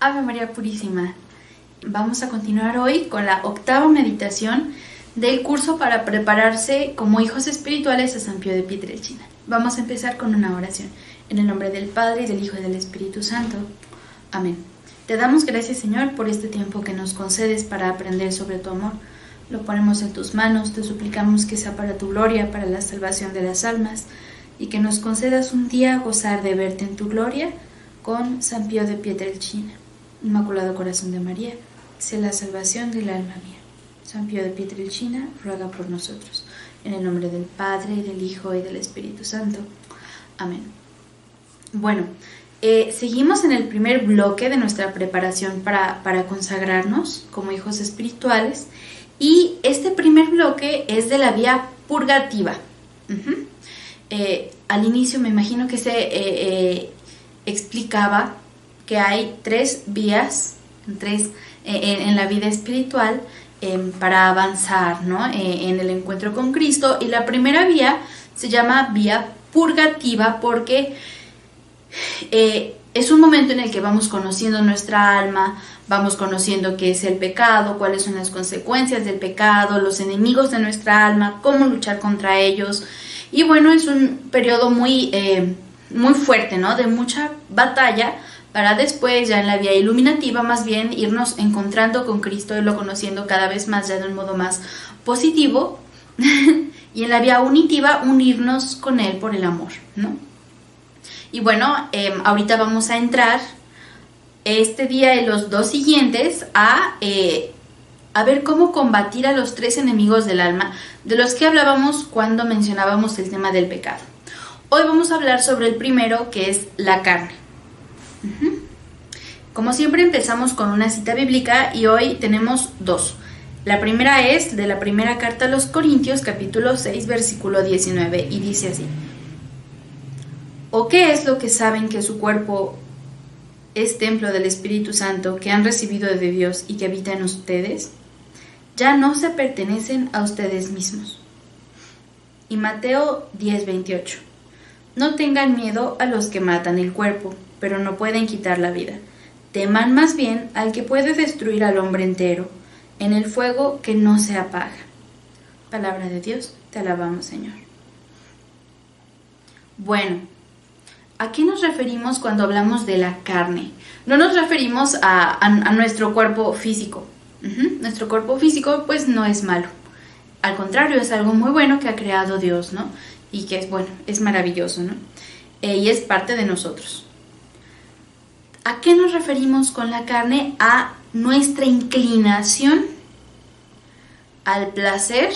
Ave María Purísima. Vamos a continuar hoy con la octava meditación del curso para prepararse como hijos espirituales a San Pío de Pietrelcina. Vamos a empezar con una oración. En el nombre del Padre, y del Hijo y del Espíritu Santo. Amén. Te damos gracias, Señor, por este tiempo que nos concedes para aprender sobre tu amor. Lo ponemos en tus manos, te suplicamos que sea para tu gloria, para la salvación de las almas, y que nos concedas un día gozar de verte en tu gloria con San Pío de Pietrelcina. Inmaculado Corazón de María, sé la salvación del alma mía. San Pío de Pietrelcina, ruega por nosotros. En el nombre del Padre, y del Hijo, y del Espíritu Santo. Amén. Bueno, seguimos en el primer bloque de nuestra preparación para consagrarnos como hijos espirituales. Y este primer bloque es de la vía purgativa. Al inicio me imagino que se explicaba que hay tres vías en la vida espiritual para avanzar, ¿no? En el encuentro con Cristo. Y la primera vía se llama vía purgativa porque es un momento en el que vamos conociendo nuestra alma, vamos conociendo qué es el pecado, cuáles son las consecuencias del pecado, los enemigos de nuestra alma, cómo luchar contra ellos. Y bueno, es un periodo muy fuerte, ¿no? De mucha batalla, para después, ya en la vía iluminativa, más bien irnos encontrando con Cristo y lo conociendo cada vez más, ya de un modo más positivo. Y en la vía unitiva, unirnos con Él por el amor, ¿no? Y bueno, ahorita vamos a entrar este día y los dos siguientes a ver cómo combatir a los tres enemigos del alma, de los que hablábamos cuando mencionábamos el tema del pecado. Hoy vamos a hablar sobre el primero, que es la carne. Como siempre, empezamos con una cita bíblica y hoy tenemos dos. La primera es de la primera carta a los Corintios, capítulo 6, versículo 19, y dice así: ¿O qué es lo que saben que su cuerpo es templo del Espíritu Santo que han recibido de Dios y que habita en ustedes? Ya no se pertenecen a ustedes mismos. Y Mateo 10:28. No tengan miedo a los que matan el cuerpo, pero no pueden quitar la vida. Teman más bien al que puede destruir al hombre entero en el fuego que no se apaga. Palabra de Dios, te alabamos, Señor. Bueno, ¿a qué nos referimos cuando hablamos de la carne? No nos referimos a nuestro cuerpo físico. Nuestro cuerpo físico pues no es malo. Al contrario, es algo muy bueno que ha creado Dios, ¿no? Y que es bueno, es maravilloso, ¿no? Y es parte de nosotros. ¿A qué nos referimos con la carne? A nuestra inclinación al placer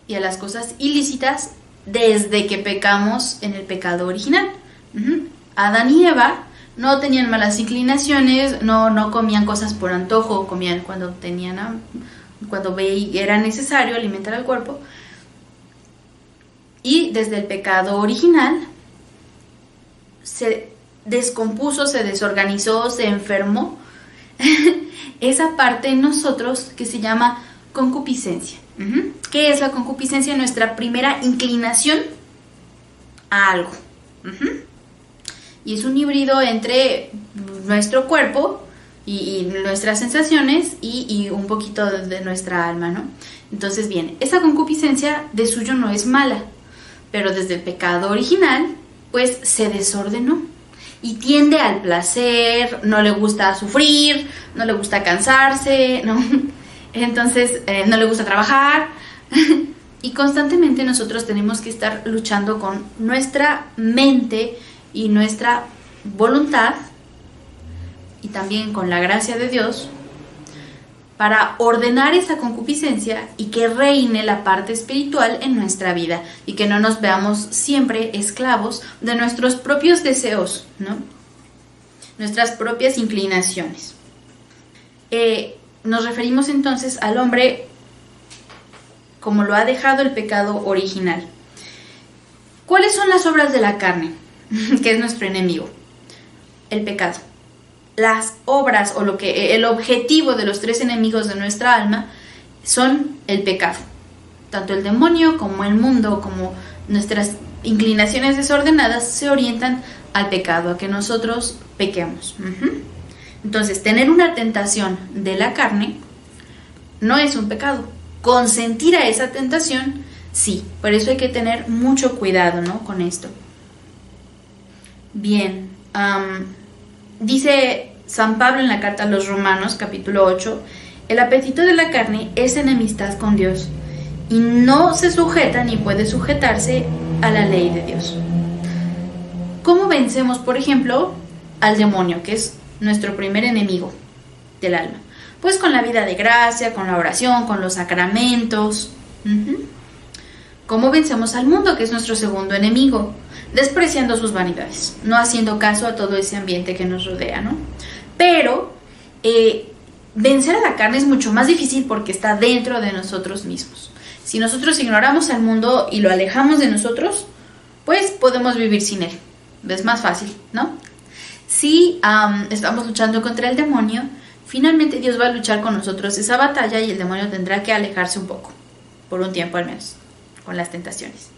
y a las cosas ilícitas desde que pecamos en el pecado original. Adán y Eva no tenían malas inclinaciones, no comían cosas por antojo, comían cuando era necesario alimentar al cuerpo. Y desde el pecado original se descompuso, se desorganizó, se enfermó esa parte en nosotros que se llama concupiscencia. ¿Qué es la concupiscencia? Nuestra primera inclinación a algo. Y es un híbrido entre nuestro cuerpo y nuestras sensaciones y un poquito de nuestra alma, ¿no? Entonces, bien, esa concupiscencia de suyo no es mala, pero desde el pecado original, pues se desordenó y tiende al placer, no le gusta sufrir, no le gusta cansarse, ¿no? Entonces no le gusta trabajar y constantemente nosotros tenemos que estar luchando con nuestra mente y nuestra voluntad y también con la gracia de Dios para ordenar esa concupiscencia y que reine la parte espiritual en nuestra vida y que no nos veamos siempre esclavos de nuestros propios deseos, ¿no? Nuestras propias inclinaciones. Nos referimos entonces al hombre como lo ha dejado el pecado original. ¿Cuáles son las obras de la carne? Que es nuestro enemigo, el pecado. Las obras o el objetivo de los tres enemigos de nuestra alma son el pecado. Tanto el demonio como el mundo, como nuestras inclinaciones desordenadas se orientan al pecado, a que nosotros pequemos. Entonces, tener una tentación de la carne no es un pecado. Consentir a esa tentación, sí. Por eso hay que tener mucho cuidado, ¿no?, con esto. Bien, dice San Pablo en la carta a los Romanos, capítulo 8, el apetito de la carne es enemistad con Dios y no se sujeta ni puede sujetarse a la ley de Dios. ¿Cómo vencemos, por ejemplo, al demonio, que es nuestro primer enemigo del alma? Pues con la vida de gracia, con la oración, con los sacramentos. ¿Cómo vencemos al mundo, que es nuestro segundo enemigo? Despreciando sus vanidades, no haciendo caso a todo ese ambiente que nos rodea, ¿no? Pero vencer a la carne es mucho más difícil porque está dentro de nosotros mismos. Si nosotros ignoramos al mundo y lo alejamos de nosotros, pues podemos vivir sin él. Es más fácil, ¿no? Si estamos luchando contra el demonio, finalmente Dios va a luchar con nosotros esa batalla y el demonio tendrá que alejarse un poco, por un tiempo al menos, con las tentaciones.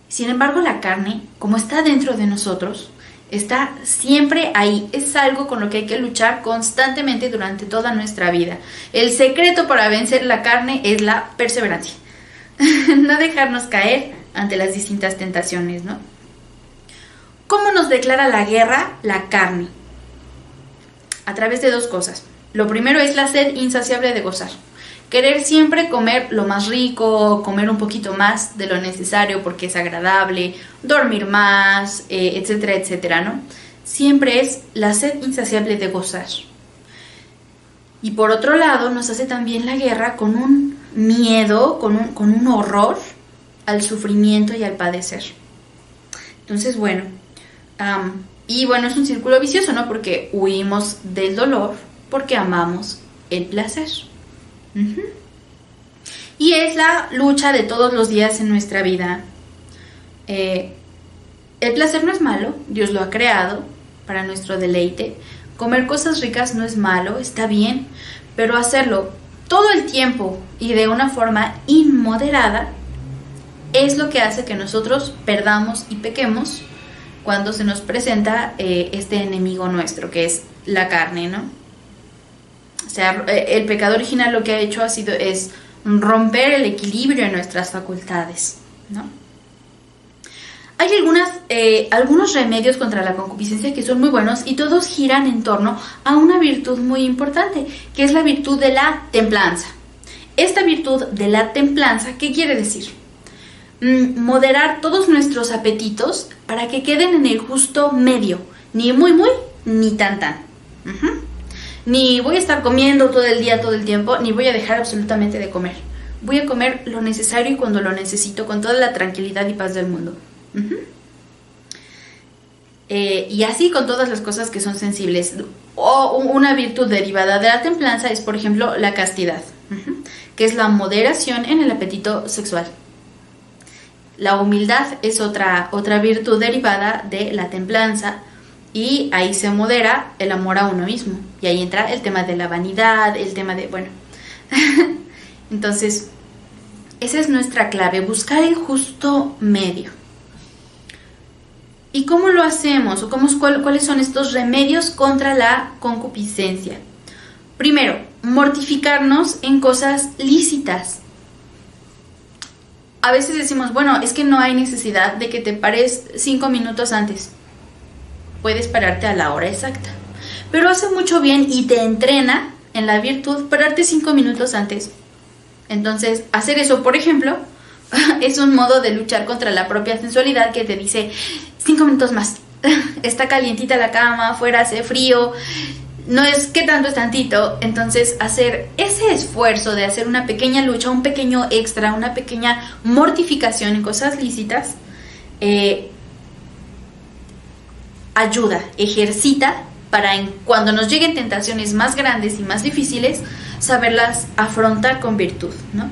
Sin embargo, la carne, como está dentro de nosotros, está siempre ahí. Es algo con lo que hay que luchar constantemente durante toda nuestra vida. El secreto para vencer la carne es la perseverancia. No dejarnos caer ante las distintas tentaciones, ¿no? ¿Cómo nos declara la guerra la carne? A través de dos cosas. Lo primero es la sed insaciable de gozar. Querer siempre comer lo más rico, comer un poquito más de lo necesario porque es agradable, dormir más, etcétera, etcétera, ¿no? Siempre es la sed insaciable de gozar. Y por otro lado, nos hace también la guerra con un miedo, con un horror al sufrimiento y al padecer. Entonces, bueno, es un círculo vicioso, ¿no? Porque huimos del dolor porque amamos el placer. Y es la lucha de todos los días en nuestra vida. El placer no es malo, Dios lo ha creado para nuestro deleite. Comer cosas ricas no es malo, está bien, pero hacerlo todo el tiempo y de una forma inmoderada es lo que hace que nosotros perdamos y pequemos cuando se nos presenta este enemigo nuestro, que es la carne, ¿no? O sea, el pecado original lo que ha hecho es romper el equilibrio en nuestras facultades, ¿no? Hay algunos remedios contra la concupiscencia que son muy buenos y todos giran en torno a una virtud muy importante, que es la virtud de la templanza. Esta virtud de la templanza, ¿qué quiere decir? Moderar todos nuestros apetitos para que queden en el justo medio, ni muy, ni tan. Ni voy a estar comiendo todo el día, todo el tiempo, ni voy a dejar absolutamente de comer. Voy a comer lo necesario y cuando lo necesito, con toda la tranquilidad y paz del mundo. Y así con todas las cosas que son sensibles. O una virtud derivada de la templanza es, por ejemplo, la castidad, que es la moderación en el apetito sexual. La humildad es otra virtud derivada de la templanza. Y ahí se modera el amor a uno mismo. Y ahí entra el tema de la vanidad, el tema de, Entonces, esa es nuestra clave, buscar el justo medio. ¿Y cómo lo hacemos? ¿O cuáles son estos remedios contra la concupiscencia? Primero, mortificarnos en cosas lícitas. A veces decimos, es que no hay necesidad de que te pares 5 minutos antes. Puedes pararte a la hora exacta, pero hace mucho bien y te entrena en la virtud pararte 5 minutos antes. Entonces, hacer eso, por ejemplo, es un modo de luchar contra la propia sensualidad que te dice 5 minutos más, está calientita la cama, afuera hace frío, no es que tanto es tantito. Entonces, hacer ese esfuerzo de hacer una pequeña lucha, un pequeño extra, una pequeña mortificación en cosas lícitas, ayuda, ejercita para cuando nos lleguen tentaciones más grandes y más difíciles, saberlas afrontar con virtud, ¿no?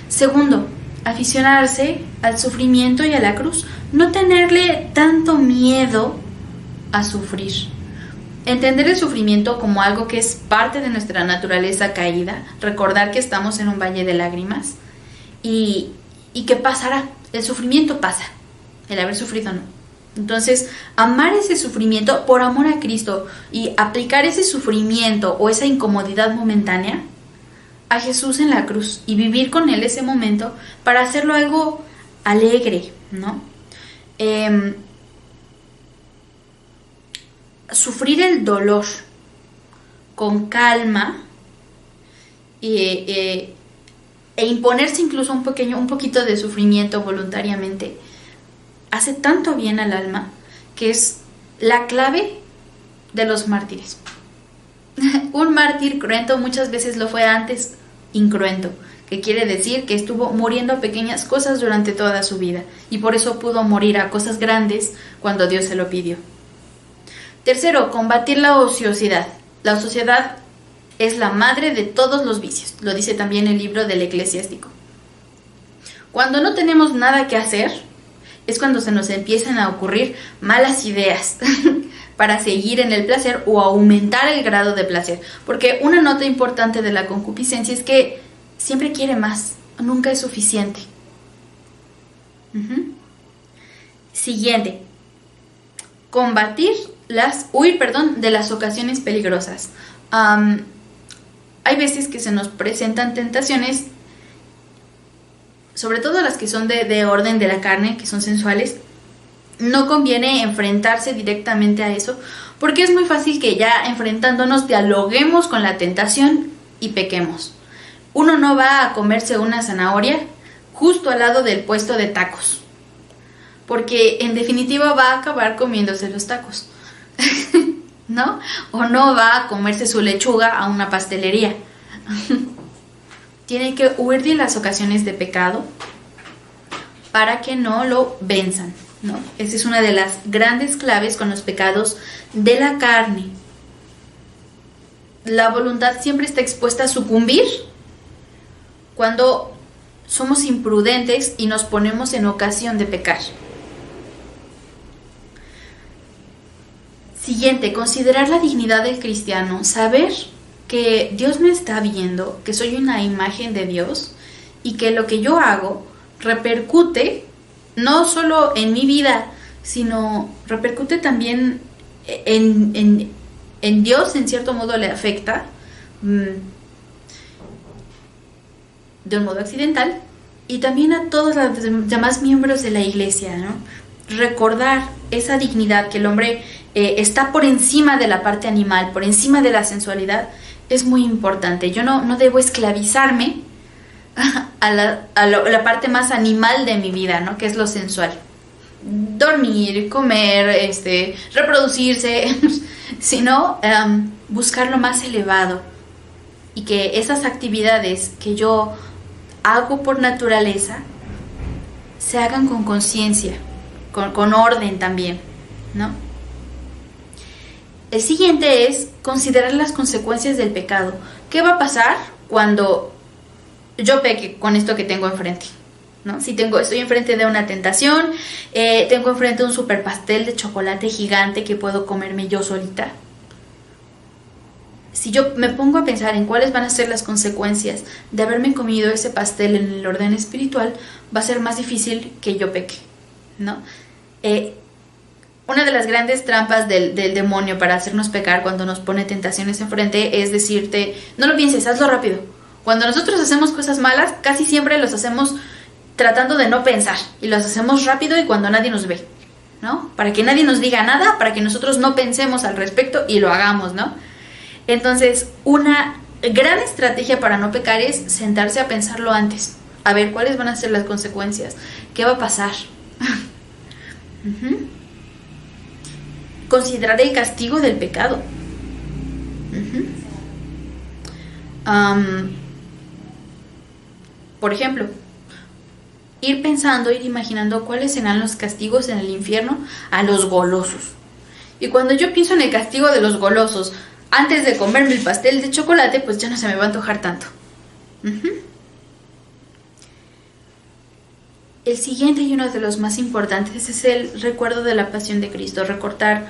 Segundo, aficionarse al sufrimiento y a la cruz, no tenerle tanto miedo a sufrir. Entender el sufrimiento como algo que es parte de nuestra naturaleza caída, recordar que estamos en un valle de lágrimas y que pasará, el sufrimiento pasa, el haber sufrido no. Entonces, amar ese sufrimiento por amor a Cristo y aplicar ese sufrimiento o esa incomodidad momentánea a Jesús en la cruz y vivir con Él ese momento para hacerlo algo alegre, ¿no? Sufrir el dolor con calma e imponerse incluso un poquito de sufrimiento voluntariamente hace tanto bien al alma que es la clave de los mártires. Un mártir cruento muchas veces lo fue antes incruento, que quiere decir que estuvo muriendo a pequeñas cosas durante toda su vida y por eso pudo morir a cosas grandes cuando Dios se lo pidió. Tercero, combatir la ociosidad. La ociosidad es la madre de todos los vicios, lo dice también el libro del Eclesiástico. Cuando no tenemos nada que hacer, es cuando se nos empiezan a ocurrir malas ideas para seguir en el placer o aumentar el grado de placer. Porque una nota importante de la concupiscencia es que siempre quiere más, nunca es suficiente. Siguiente, huir de las ocasiones peligrosas. Hay veces que se nos presentan tentaciones, sobre todo las que son de orden de la carne, que son sensuales. No conviene enfrentarse directamente a eso, porque es muy fácil que ya enfrentándonos dialoguemos con la tentación y pequemos. Uno no va a comerse una zanahoria justo al lado del puesto de tacos, porque en definitiva va a acabar comiéndose los tacos, ¿no? O no va a comerse su lechuga a una pastelería. Tiene que huir de las ocasiones de pecado para que no lo venzan, ¿no? Esa es una de las grandes claves con los pecados de la carne. La voluntad siempre está expuesta a sucumbir cuando somos imprudentes y nos ponemos en ocasión de pecar. Siguiente, considerar la dignidad del cristiano, saber que Dios me está viendo, que soy una imagen de Dios y que lo que yo hago repercute no solo en mi vida, sino repercute también en Dios, en cierto modo le afecta de un modo accidental, y también a todos los demás miembros de la iglesia, ¿no? Recordar esa dignidad, que el hombre está por encima de la parte animal, por encima de la sensualidad, es muy importante. Yo no debo esclavizarme a la parte más animal de mi vida, ¿no? Que es lo sensual. Dormir, comer, reproducirse, sino buscar lo más elevado. Y que esas actividades que yo hago por naturaleza se hagan con conciencia, con orden también, ¿no? El siguiente es considerar las consecuencias del pecado. ¿Qué va a pasar cuando yo peque con esto que tengo enfrente? ¿No? Si estoy enfrente de una tentación, tengo enfrente un super pastel de chocolate gigante que puedo comerme yo solita. Si yo me pongo a pensar en cuáles van a ser las consecuencias de haberme comido ese pastel en el orden espiritual, va a ser más difícil que yo peque, ¿no? Una de las grandes trampas del demonio para hacernos pecar cuando nos pone tentaciones enfrente es decirte, no lo pienses, hazlo rápido. Cuando nosotros hacemos cosas malas, casi siempre los hacemos tratando de no pensar y los hacemos rápido y cuando nadie nos ve, ¿no? Para que nadie nos diga nada, para que nosotros no pensemos al respecto y lo hagamos, ¿no? Entonces, una gran estrategia para no pecar es sentarse a pensarlo antes, a ver cuáles van a ser las consecuencias, qué va a pasar. Considerar el castigo del pecado. Por ejemplo, ir imaginando cuáles serán los castigos en el infierno a los golosos. Y cuando yo pienso en el castigo de los golosos antes de comerme el pastel de chocolate, pues ya no se me va a antojar tanto. El siguiente y uno de los más importantes es el recuerdo de la pasión de Cristo, recordar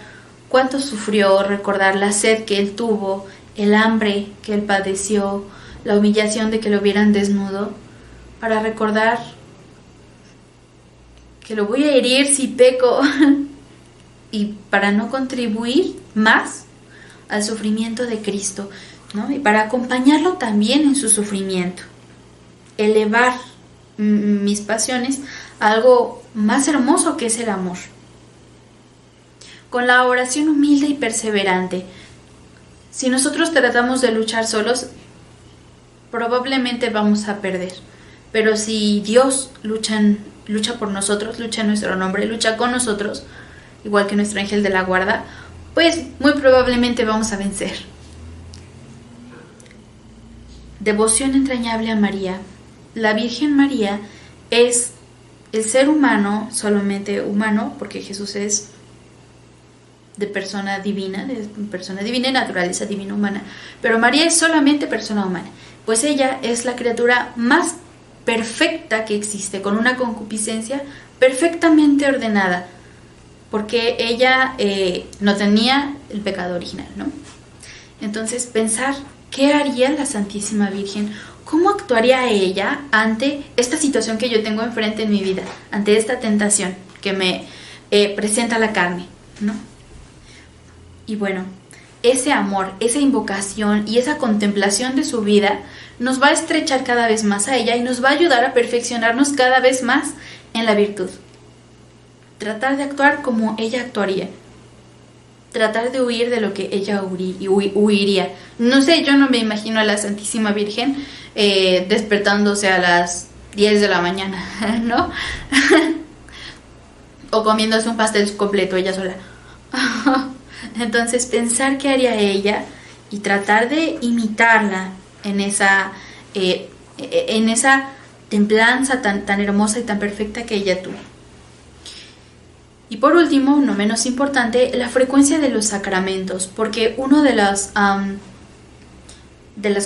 cuánto sufrió, recordar la sed que Él tuvo, el hambre que Él padeció, la humillación de que lo vieran desnudo, para recordar que lo voy a herir si peco y para no contribuir más al sufrimiento de Cristo, ¿no? Y para acompañarlo también en su sufrimiento. Elevar mis pasiones a algo más hermoso que es el amor. Con la oración humilde y perseverante. Si nosotros tratamos de luchar solos, probablemente vamos a perder. Pero si Dios lucha por nosotros, lucha en nuestro nombre, lucha con nosotros, igual que nuestro ángel de la guarda, pues muy probablemente vamos a vencer. Devoción entrañable a María. La Virgen María es el ser humano, solamente humano, porque Jesús es de persona divina y naturaleza divina humana, pero María es solamente persona humana, pues ella es la criatura más perfecta que existe, con una concupiscencia perfectamente ordenada, porque ella no tenía el pecado original, ¿no? Entonces, pensar qué haría la Santísima Virgen, cómo actuaría ella ante esta situación que yo tengo enfrente en mi vida, ante esta tentación que me presenta la carne, ¿no? Y bueno, ese amor, esa invocación y esa contemplación de su vida nos va a estrechar cada vez más a ella y nos va a ayudar a perfeccionarnos cada vez más en la virtud. Tratar de actuar como ella actuaría. Tratar de huir de lo que ella huiría. No sé, yo no me imagino a la Santísima Virgen despertándose a las 10 de la mañana, ¿no? O comiéndose un pastel completo ella sola. Entonces, pensar qué haría ella y tratar de imitarla en esa templanza tan hermosa y tan perfecta que ella tuvo. Y por último, no menos importante, la frecuencia de los sacramentos, porque una de las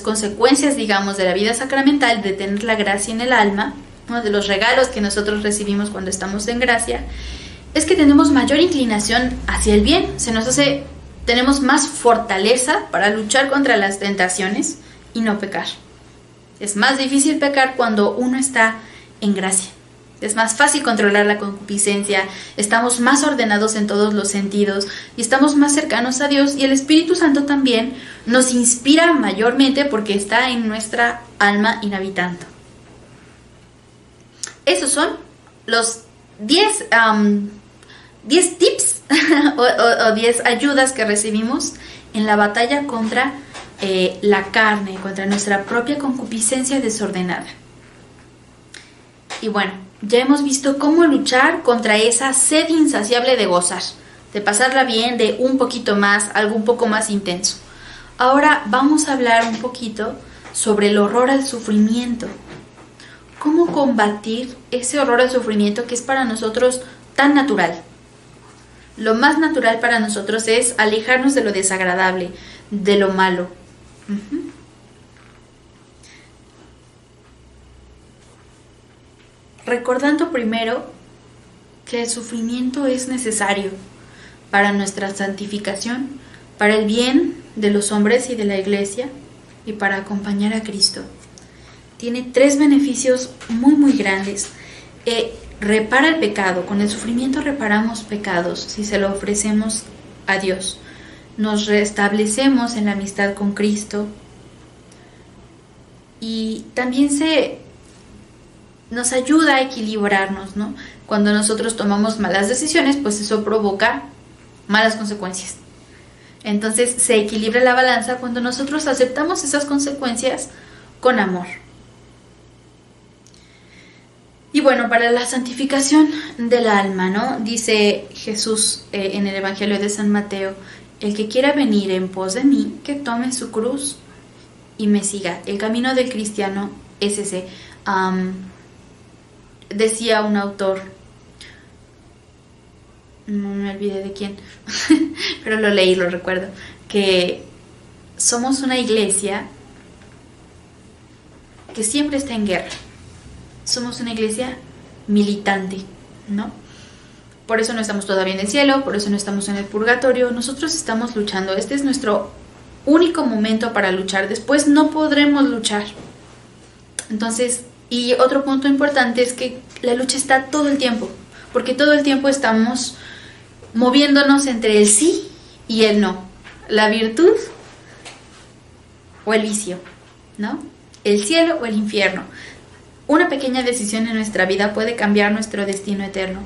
consecuencias, digamos, de la vida sacramental, de tener la gracia en el alma, uno de los regalos que nosotros recibimos cuando estamos en gracia, es que tenemos mayor inclinación hacia el bien, tenemos más fortaleza para luchar contra las tentaciones y no pecar. Es más difícil pecar cuando uno está en gracia. Es más fácil controlar la concupiscencia, estamos más ordenados en todos los sentidos y estamos más cercanos a Dios, y el Espíritu Santo también nos inspira mayormente porque está en nuestra alma inhabitando. Esos son los 10 tips o 10 ayudas que recibimos en la batalla contra la carne, contra nuestra propia concupiscencia desordenada. Y bueno, ya hemos visto cómo luchar contra esa sed insaciable de gozar, de pasarla bien, de un poquito más, algo un poco más intenso. Ahora vamos a hablar un poquito sobre el horror al sufrimiento. ¿Cómo combatir ese horror al sufrimiento que es para nosotros tan natural? Lo más natural para nosotros es alejarnos de lo desagradable, de lo malo. Recordando primero que el sufrimiento es necesario para nuestra santificación, para el bien de los hombres y de la Iglesia y para acompañar a Cristo. Tiene 3 beneficios muy grandes. Repara el pecado. Con el sufrimiento reparamos pecados si se lo ofrecemos a Dios. Nos restablecemos en la amistad con Cristo y también nos ayuda a equilibrarnos, ¿no? Cuando nosotros tomamos malas decisiones, pues eso provoca malas consecuencias. Entonces se equilibra la balanza cuando nosotros aceptamos esas consecuencias con amor. Y bueno, para la santificación del alma, ¿no? Dice Jesús en el Evangelio de San Mateo: el que quiera venir en pos de mí, que tome su cruz y me siga. El camino del cristiano es ese. Decía un autor, no me olvidé de quién, pero lo leí, lo recuerdo, que somos una iglesia que siempre está en guerra. Somos una iglesia militante, ¿no? Por eso no estamos todavía en el cielo, por eso no estamos en el purgatorio. Nosotros estamos luchando. Este es nuestro único momento para luchar. Después no podremos luchar. Entonces, y otro punto importante es que la lucha está todo el tiempo, porque todo el tiempo estamos moviéndonos entre el sí y el no, la virtud o el vicio, ¿no? El cielo o el infierno. Una pequeña decisión en nuestra vida puede cambiar nuestro destino eterno.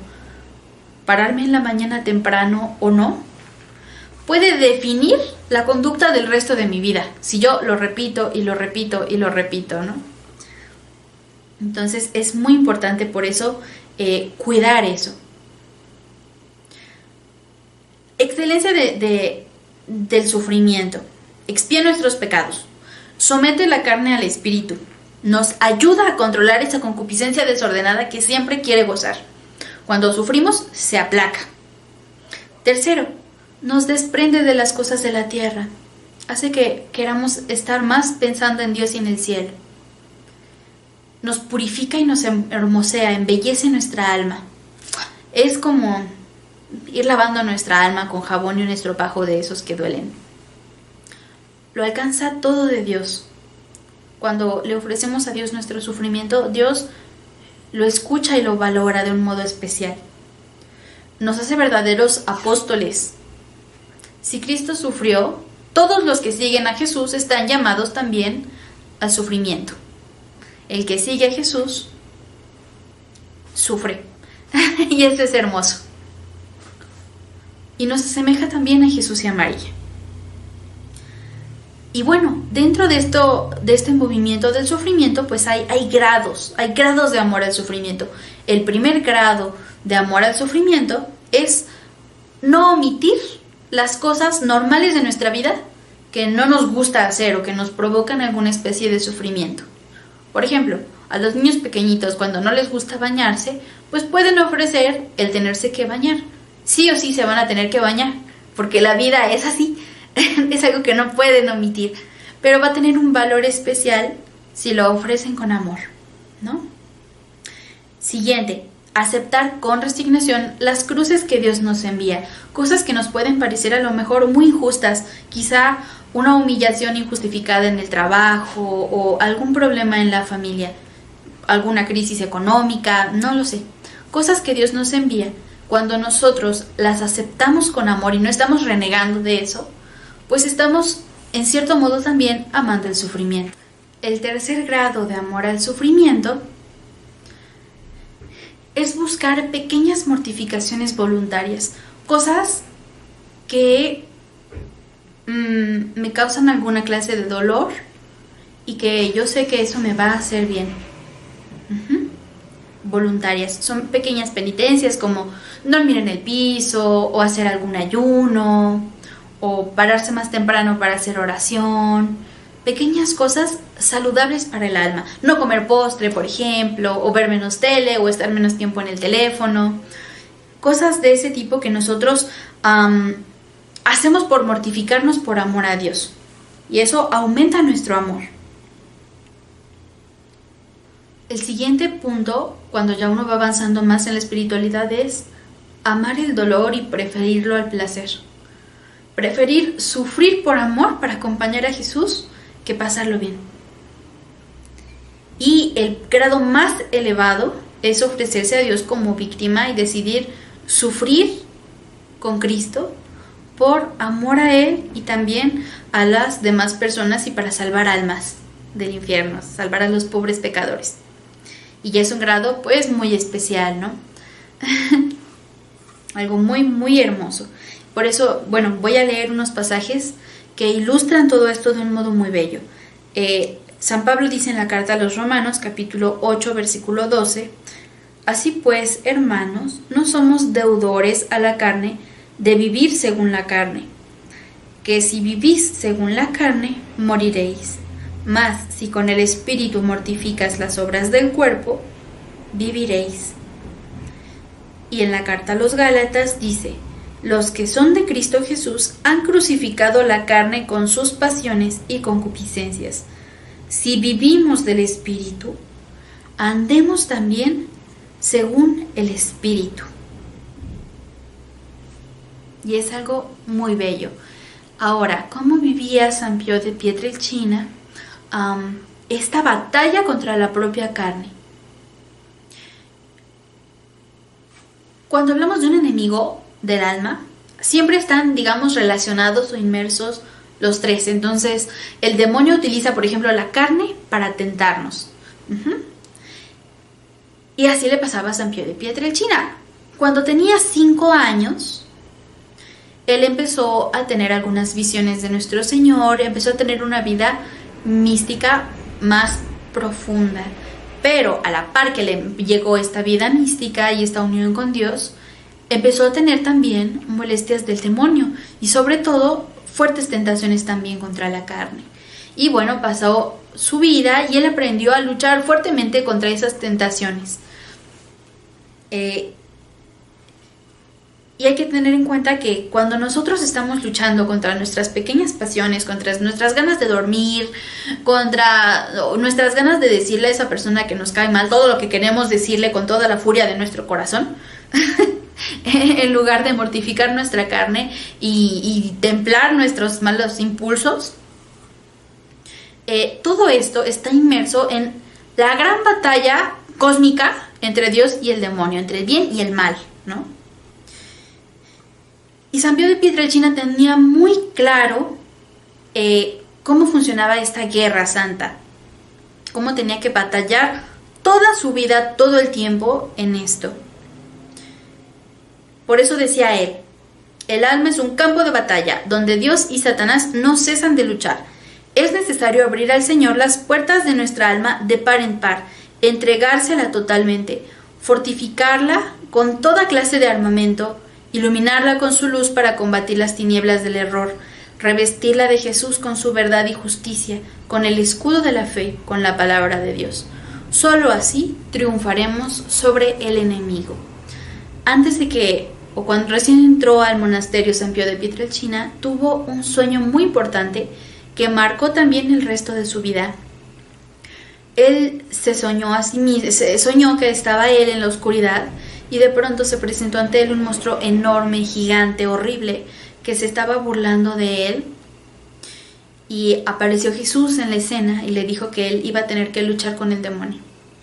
Pararme en la mañana temprano o no puede definir la conducta del resto de mi vida, si yo lo repito y lo repito y lo repito, ¿no? Entonces es muy importante por eso cuidar eso. Excelencia del sufrimiento. Expía nuestros pecados. Somete la carne al espíritu. Nos ayuda a controlar esa concupiscencia desordenada que siempre quiere gozar. Cuando sufrimos, se aplaca. Tercero, nos desprende de las cosas de la tierra. Hace que queramos estar más pensando en Dios y en el cielo. Nos purifica y nos hermosea, embellece nuestra alma. Es como ir lavando nuestra alma con jabón y un estropajo de esos que duelen. Lo alcanza todo de Dios. Cuando le ofrecemos a Dios nuestro sufrimiento, Dios lo escucha y lo valora de un modo especial. Nos hace verdaderos apóstoles. Si Cristo sufrió, todos los que siguen a Jesús están llamados también al sufrimiento. El que sigue a Jesús sufre. Y eso es hermoso. Y nos asemeja también a Jesús y a María. Y bueno, dentro de este movimiento del sufrimiento, pues hay grados de amor al sufrimiento. El primer grado de amor al sufrimiento es no omitir las cosas normales de nuestra vida que no nos gusta hacer o que nos provocan alguna especie de sufrimiento. Por ejemplo, a los niños pequeñitos cuando no les gusta bañarse, pues pueden ofrecer el tenerse que bañar. Sí o sí se van a tener que bañar, porque la vida es así. Es algo que no pueden omitir, pero va a tener un valor especial si lo ofrecen con amor, ¿no? Siguiente, aceptar con resignación las cruces que Dios nos envía, cosas que nos pueden parecer a lo mejor muy injustas, quizá una humillación injustificada en el trabajo o algún problema en la familia, alguna crisis económica, no lo sé, cosas que Dios nos envía. Cuando nosotros las aceptamos con amor y no estamos renegando de eso, pues estamos, en cierto modo, también amando el sufrimiento. El tercer grado de amor al sufrimiento es buscar pequeñas mortificaciones voluntarias, cosas que me causan alguna clase de dolor y que yo sé que eso me va a hacer bien. Voluntarias, son pequeñas penitencias como dormir en el piso o hacer algún ayuno o pararse más temprano para hacer oración, pequeñas cosas saludables para el alma, no comer postre, por ejemplo, o ver menos tele o estar menos tiempo en el teléfono, cosas de ese tipo que nosotros hacemos por mortificarnos por amor a Dios, y eso aumenta nuestro amor. El siguiente punto, cuando ya uno va avanzando más en la espiritualidad, es amar el dolor y preferirlo al placer. Preferir sufrir por amor para acompañar a Jesús que pasarlo bien. Y el grado más elevado es ofrecerse a Dios como víctima y decidir sufrir con Cristo por amor a Él y también a las demás personas y para salvar almas del infierno, salvar a los pobres pecadores. Y ya es un grado pues muy especial, ¿no? Algo muy, muy hermoso. Por eso, bueno, voy a leer unos pasajes que ilustran todo esto de un modo muy bello. San Pablo dice en la carta a los Romanos, capítulo 8, versículo 12, así pues, hermanos, no somos deudores a la carne de vivir según la carne, que si vivís según la carne, moriréis. Mas si con el Espíritu mortificas las obras del cuerpo, viviréis. Y en la carta a los Gálatas dice, los que son de Cristo Jesús han crucificado la carne con sus pasiones y concupiscencias. Si vivimos del Espíritu, andemos también según el Espíritu. Y es algo muy bello. Ahora, ¿cómo vivía San Pío de Pietrelcina esta batalla contra la propia carne? Cuando hablamos de un enemigo, del alma, siempre están, digamos, relacionados o inmersos los tres. Entonces, el demonio utiliza, por ejemplo, la carne para tentarnos. Y así le pasaba a San Pío de Pietrelcina. Cuando tenía 5 años, él empezó a tener algunas visiones de nuestro Señor, empezó a tener una vida mística más profunda. Pero a la par que le llegó esta vida mística y esta unión con Dios, empezó a tener también molestias del demonio y sobre todo fuertes tentaciones también contra la carne. Y bueno, pasó su vida y él aprendió a luchar fuertemente contra esas tentaciones. Y hay que tener en cuenta que cuando nosotros estamos luchando contra nuestras pequeñas pasiones, contra nuestras ganas de dormir, contra nuestras ganas de decirle a esa persona que nos cae mal todo lo que queremos decirle con toda la furia de nuestro corazón, en lugar de mortificar nuestra carne y templar nuestros malos impulsos, todo esto está inmerso en la gran batalla cósmica entre Dios y el demonio, entre el bien y el mal, ¿no? Y San Pío de Pietrelcina tenía muy claro cómo funcionaba esta guerra santa, cómo tenía que batallar toda su vida, todo el tiempo en esto. Por eso decía él, el alma es un campo de batalla donde Dios y Satanás no cesan de luchar. Es necesario abrir al Señor las puertas de nuestra alma de par en par, entregársela totalmente, fortificarla con toda clase de armamento, iluminarla con su luz para combatir las tinieblas del error, revestirla de Jesús con su verdad y justicia, con el escudo de la fe, con la palabra de Dios. Solo así triunfaremos sobre el enemigo. Antes de que, o cuando recién entró al monasterio San Pío de Pietrelcina, tuvo un sueño muy importante que marcó también el resto de su vida. Él se soñó a sí mismo, se soñó que estaba él en la oscuridad y de pronto se presentó ante él un monstruo enorme, gigante, horrible, que se estaba burlando de él. Y apareció Jesús en la escena y le dijo que él iba a tener que luchar con el demonio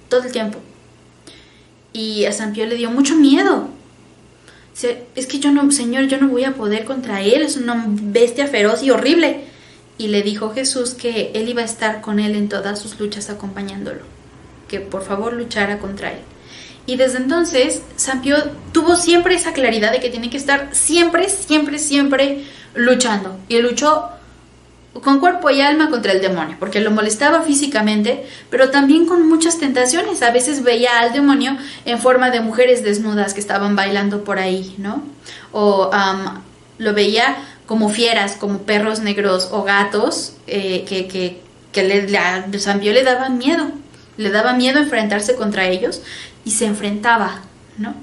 todo el tiempo. Y a San Pío le dio mucho miedo. Es que Señor, yo no voy a poder contra él, es una bestia feroz y horrible. Y le dijo Jesús que él iba a estar con él en todas sus luchas acompañándolo, que por favor luchara contra él. Y desde entonces San Pío tuvo siempre esa claridad de que tiene que estar siempre luchando. Y luchó con cuerpo y alma contra el demonio, porque lo molestaba físicamente, pero también con muchas tentaciones. A veces veía al demonio en forma de mujeres desnudas que estaban bailando por ahí, ¿no? O lo veía como fieras, como perros negros o gatos, que San Pío le daba miedo enfrentarse contra ellos y se enfrentaba, ¿no?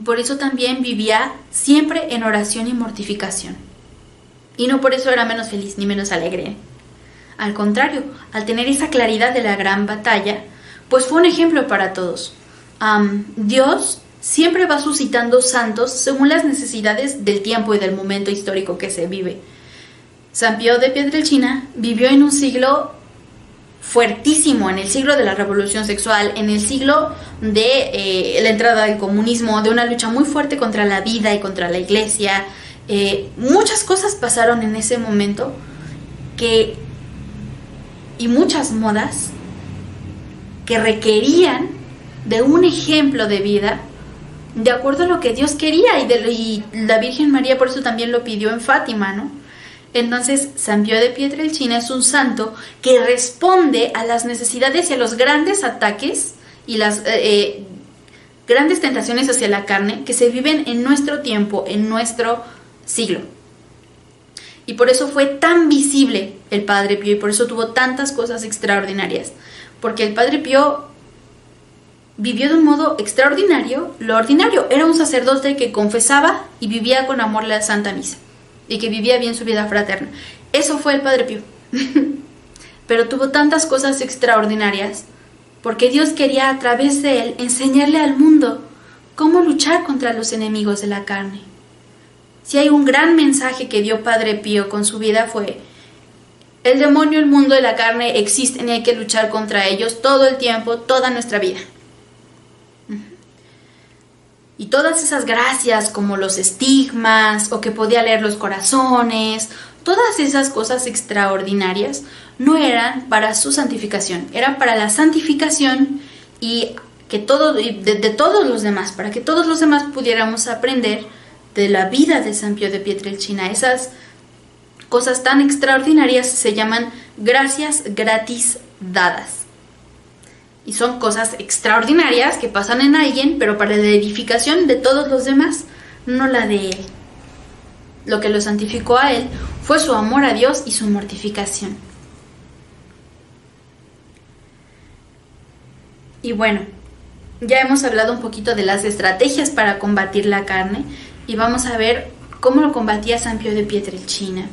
Por eso también vivía siempre en oración y mortificación. Y no por eso era menos feliz ni menos alegre. Al contrario, al tener esa claridad de la gran batalla, pues fue un ejemplo para todos. Dios siempre va suscitando santos según las necesidades del tiempo y del momento histórico que se vive. San Pío de Pietrelcina vivió en un siglo fuertísimo, en el siglo de la revolución sexual, en el siglo de la entrada del comunismo, de una lucha muy fuerte contra la vida y contra la iglesia. Muchas cosas pasaron en ese momento y muchas modas que requerían de un ejemplo de vida de acuerdo a lo que Dios quería, y la Virgen María por eso también lo pidió en Fátima, ¿no? Entonces San Pío de Pietrelcina es un santo que responde a las necesidades y a los grandes ataques y las grandes tentaciones hacia la carne que se viven en nuestro tiempo, en nuestro siglo. Y por eso fue tan visible el Padre Pío y por eso tuvo tantas cosas extraordinarias, porque el Padre Pío vivió de un modo extraordinario. Lo ordinario era un sacerdote que confesaba y vivía con amor la Santa Misa y que vivía bien su vida fraterna. Eso fue el Padre Pío. Pero tuvo tantas cosas extraordinarias porque Dios quería a través de él enseñarle al mundo cómo luchar contra los enemigos de la carne. Si hay un gran mensaje que dio Padre Pío con su vida fue: el demonio, el mundo y la carne existen y hay que luchar contra ellos todo el tiempo, toda nuestra vida. Y todas esas gracias como los estigmas o que podía leer los corazones, todas esas cosas extraordinarias no eran para su santificación, eran para la santificación y que de todos los demás, para que todos los demás pudiéramos aprender de la vida de San Pío de Pietrelcina. Esas cosas tan extraordinarias se llaman gracias gratis dadas. Y son cosas extraordinarias que pasan en alguien, pero para la edificación de todos los demás, no la de él. Lo que lo santificó a él fue su amor a Dios y su mortificación. Y bueno, ya hemos hablado un poquito de las estrategias para combatir la carne y vamos a ver cómo lo combatía San Pío de Pietrelcina.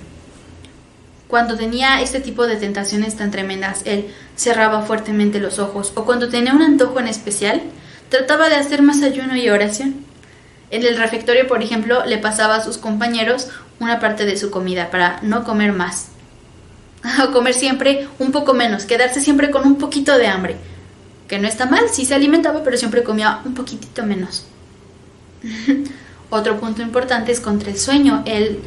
Cuando tenía este tipo de tentaciones tan tremendas, él cerraba fuertemente los ojos, o cuando tenía un antojo en especial, trataba de hacer más ayuno y oración. En el refectorio, por ejemplo, le pasaba a sus compañeros una parte de su comida para no comer más, o comer siempre un poco menos, quedarse siempre con un poquito de hambre, que no está mal, sí se alimentaba, pero siempre comía un poquitito menos. Otro punto importante es contra el sueño. Él,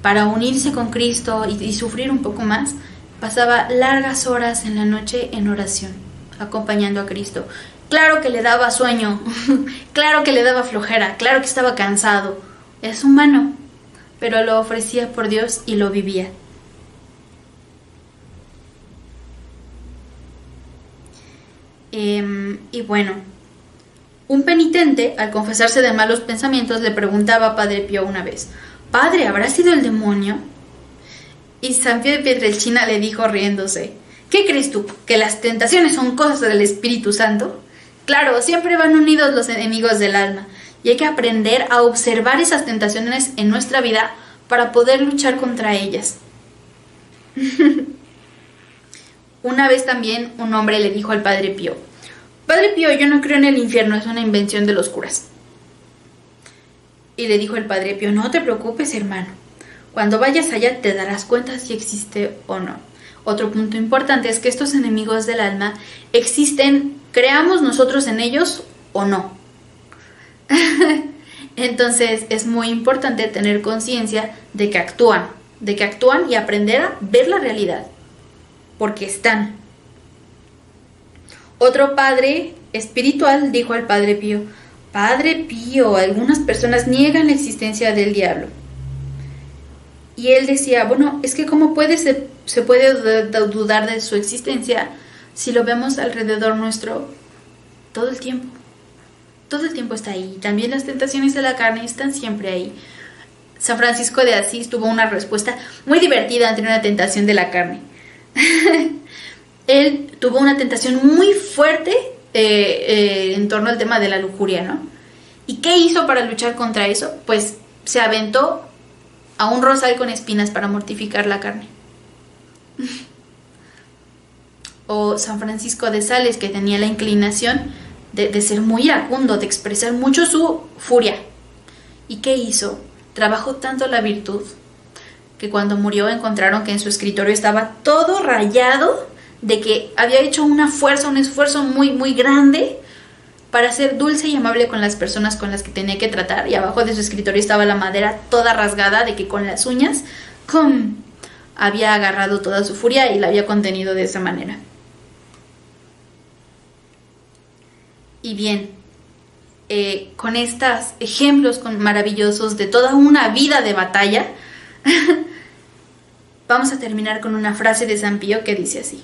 para unirse con Cristo y sufrir un poco más, pasaba largas horas en la noche en oración, acompañando a Cristo. Claro que le daba sueño, claro que le daba flojera, claro que estaba cansado. Es humano, pero lo ofrecía por Dios y lo vivía. Y bueno, un penitente, al confesarse de malos pensamientos, le preguntaba a Padre Pío una vez: «Padre, ¿habrá sido el demonio?». Y San Pío de Pietrelcina le dijo riéndose: «¿Qué crees tú? ¿Que las tentaciones son cosas del Espíritu Santo? Claro, siempre van unidos los enemigos del alma, y hay que aprender a observar esas tentaciones en nuestra vida para poder luchar contra ellas». Una vez también un hombre le dijo al Padre Pío: «Padre Pío, yo no creo en el infierno, es una invención de los curas». Y le dijo el Padre Pío: «No te preocupes, hermano. Cuando vayas allá te darás cuenta si existe o no». Otro punto importante es que estos enemigos del alma existen, creamos nosotros en ellos o no. Entonces es muy importante tener conciencia de que actúan y aprender a ver la realidad, porque están. Otro padre espiritual dijo al Padre Pío: «Padre Pío, algunas personas niegan la existencia del diablo». Y él decía: «Bueno, es que ¿cómo se puede dudar de su existencia si lo vemos alrededor nuestro todo el tiempo? Todo el tiempo está ahí. También las tentaciones de la carne están siempre ahí». San Francisco de Asís tuvo una respuesta muy divertida ante una tentación de la carne. Él tuvo una tentación muy fuerte en torno al tema de la lujuria, ¿no? ¿Y qué hizo para luchar contra eso? Pues se aventó a un rosal con espinas para mortificar la carne. O San Francisco de Sales, que tenía la inclinación de ser muy iracundo, de expresar mucho su furia. ¿Y qué hizo? Trabajó tanto la virtud que cuando murió encontraron que en su escritorio estaba todo rayado de que había hecho un esfuerzo muy, muy grande para ser dulce y amable con las personas con las que tenía que tratar, y abajo de su escritorio estaba la madera toda rasgada de que con las uñas había agarrado toda su furia y la había contenido de esa manera. Y bien, con estos ejemplos maravillosos de toda una vida de batalla, vamos a terminar con una frase de San Pío que dice así: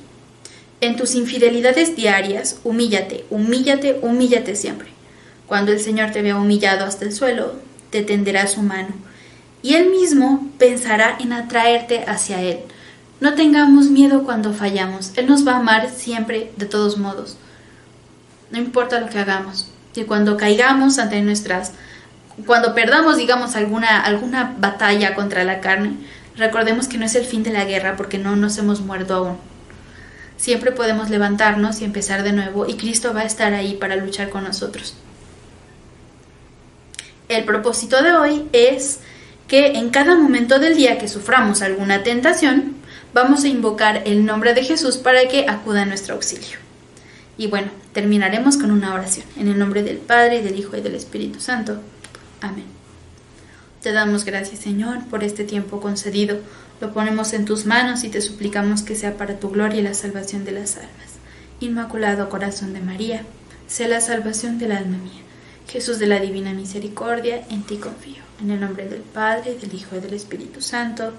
«En tus infidelidades diarias, humíllate, humíllate, humíllate siempre. Cuando el Señor te vea humillado hasta el suelo, te tenderá su mano, y Él mismo pensará en atraerte hacia Él. No tengamos miedo cuando fallamos, Él nos va a amar siempre de todos modos. No importa lo que hagamos. Y cuando caigamos cuando perdamos, digamos, alguna batalla contra la carne, recordemos que no es el fin de la guerra, porque no nos hemos muerto aún. Siempre podemos levantarnos y empezar de nuevo, y Cristo va a estar ahí para luchar con nosotros». El propósito de hoy es que en cada momento del día que suframos alguna tentación, vamos a invocar el nombre de Jesús para que acuda a nuestro auxilio. Y bueno, terminaremos con una oración. En el nombre del Padre, y del Hijo, y del Espíritu Santo. Amén. Te damos gracias, Señor, por este tiempo concedido. Lo ponemos en tus manos y te suplicamos que sea para tu gloria y la salvación de las almas. Inmaculado Corazón de María, sé la salvación del alma mía. Jesús de la Divina Misericordia, en ti confío. En el nombre del Padre, del Hijo y del Espíritu Santo.